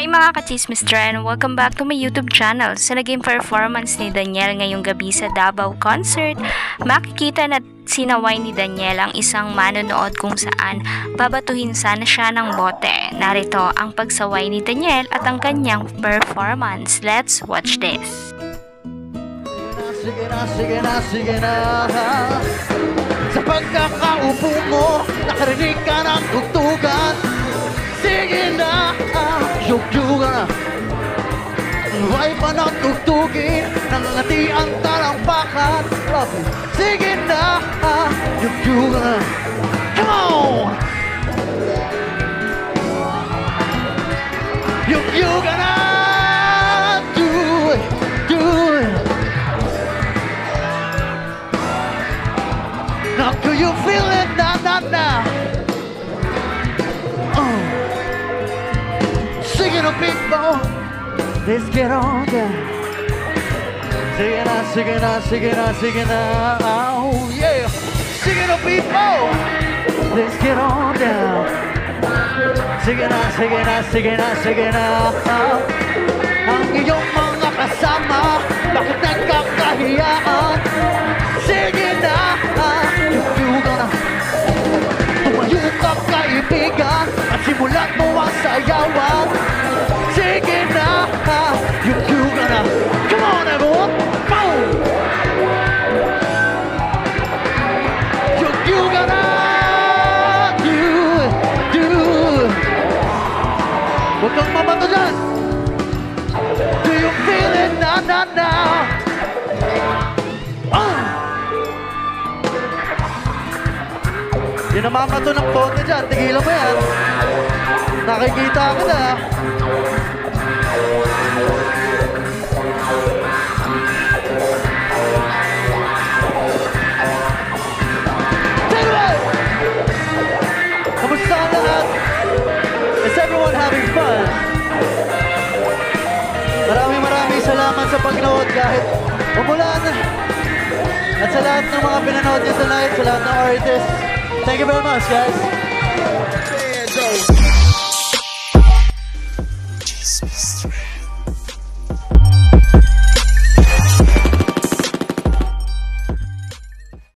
Hi mga ka-chismis trend! Welcome back to my YouTube channel. Sa naging performance ni Daniel ngayong gabi sa Davao concert, makikita na sinaway ni Daniel ang isang manonood kung saan babatuhin sana siya ng bote. Narito ang pagsaway ni Daniel at ang kanyang performance. Let's watch this! Sige na, sige na, sige na. Sa pagkakaupo mo, nakarinig ka ng tugtugan. Sige na, yug-yugan na. Huwag pa ng tugtugin, nangangati ang talampakan. Sige na, yug-yugan na. Come on! Yug-yugan na. Do it, do it. Now do you feel it? Na, na, na. Singing a big ball. Let's get on down. Singing na, singing na, singing na, singing na. Oh yeah. Singing a big ball. Let's get on down. Singing na, singing na, singing na, singing na. Ang iyong mga kasama, bakit nagkakahiyaan? Sige na, yug-yugan na. Tumayo ka kaibigan, at simulan mo ang sayawan. Sige na, yug-yugan na. Come on everyone, boom! Yug-yugan na. Do it, do it. Huwag kang mamato dyan. Do you feel it? Na, na, na. Di namamato ng bote dyan, tigilan mo yan. Nakikita ko na. Anyway! Kamusta ang lahat? Is everyone having fun? Maraming salamat sa pagnood kahit umulan. At sa lahat ng mga pinanood niyo tonight, sa lahat ng artists. Thank you very much, guys.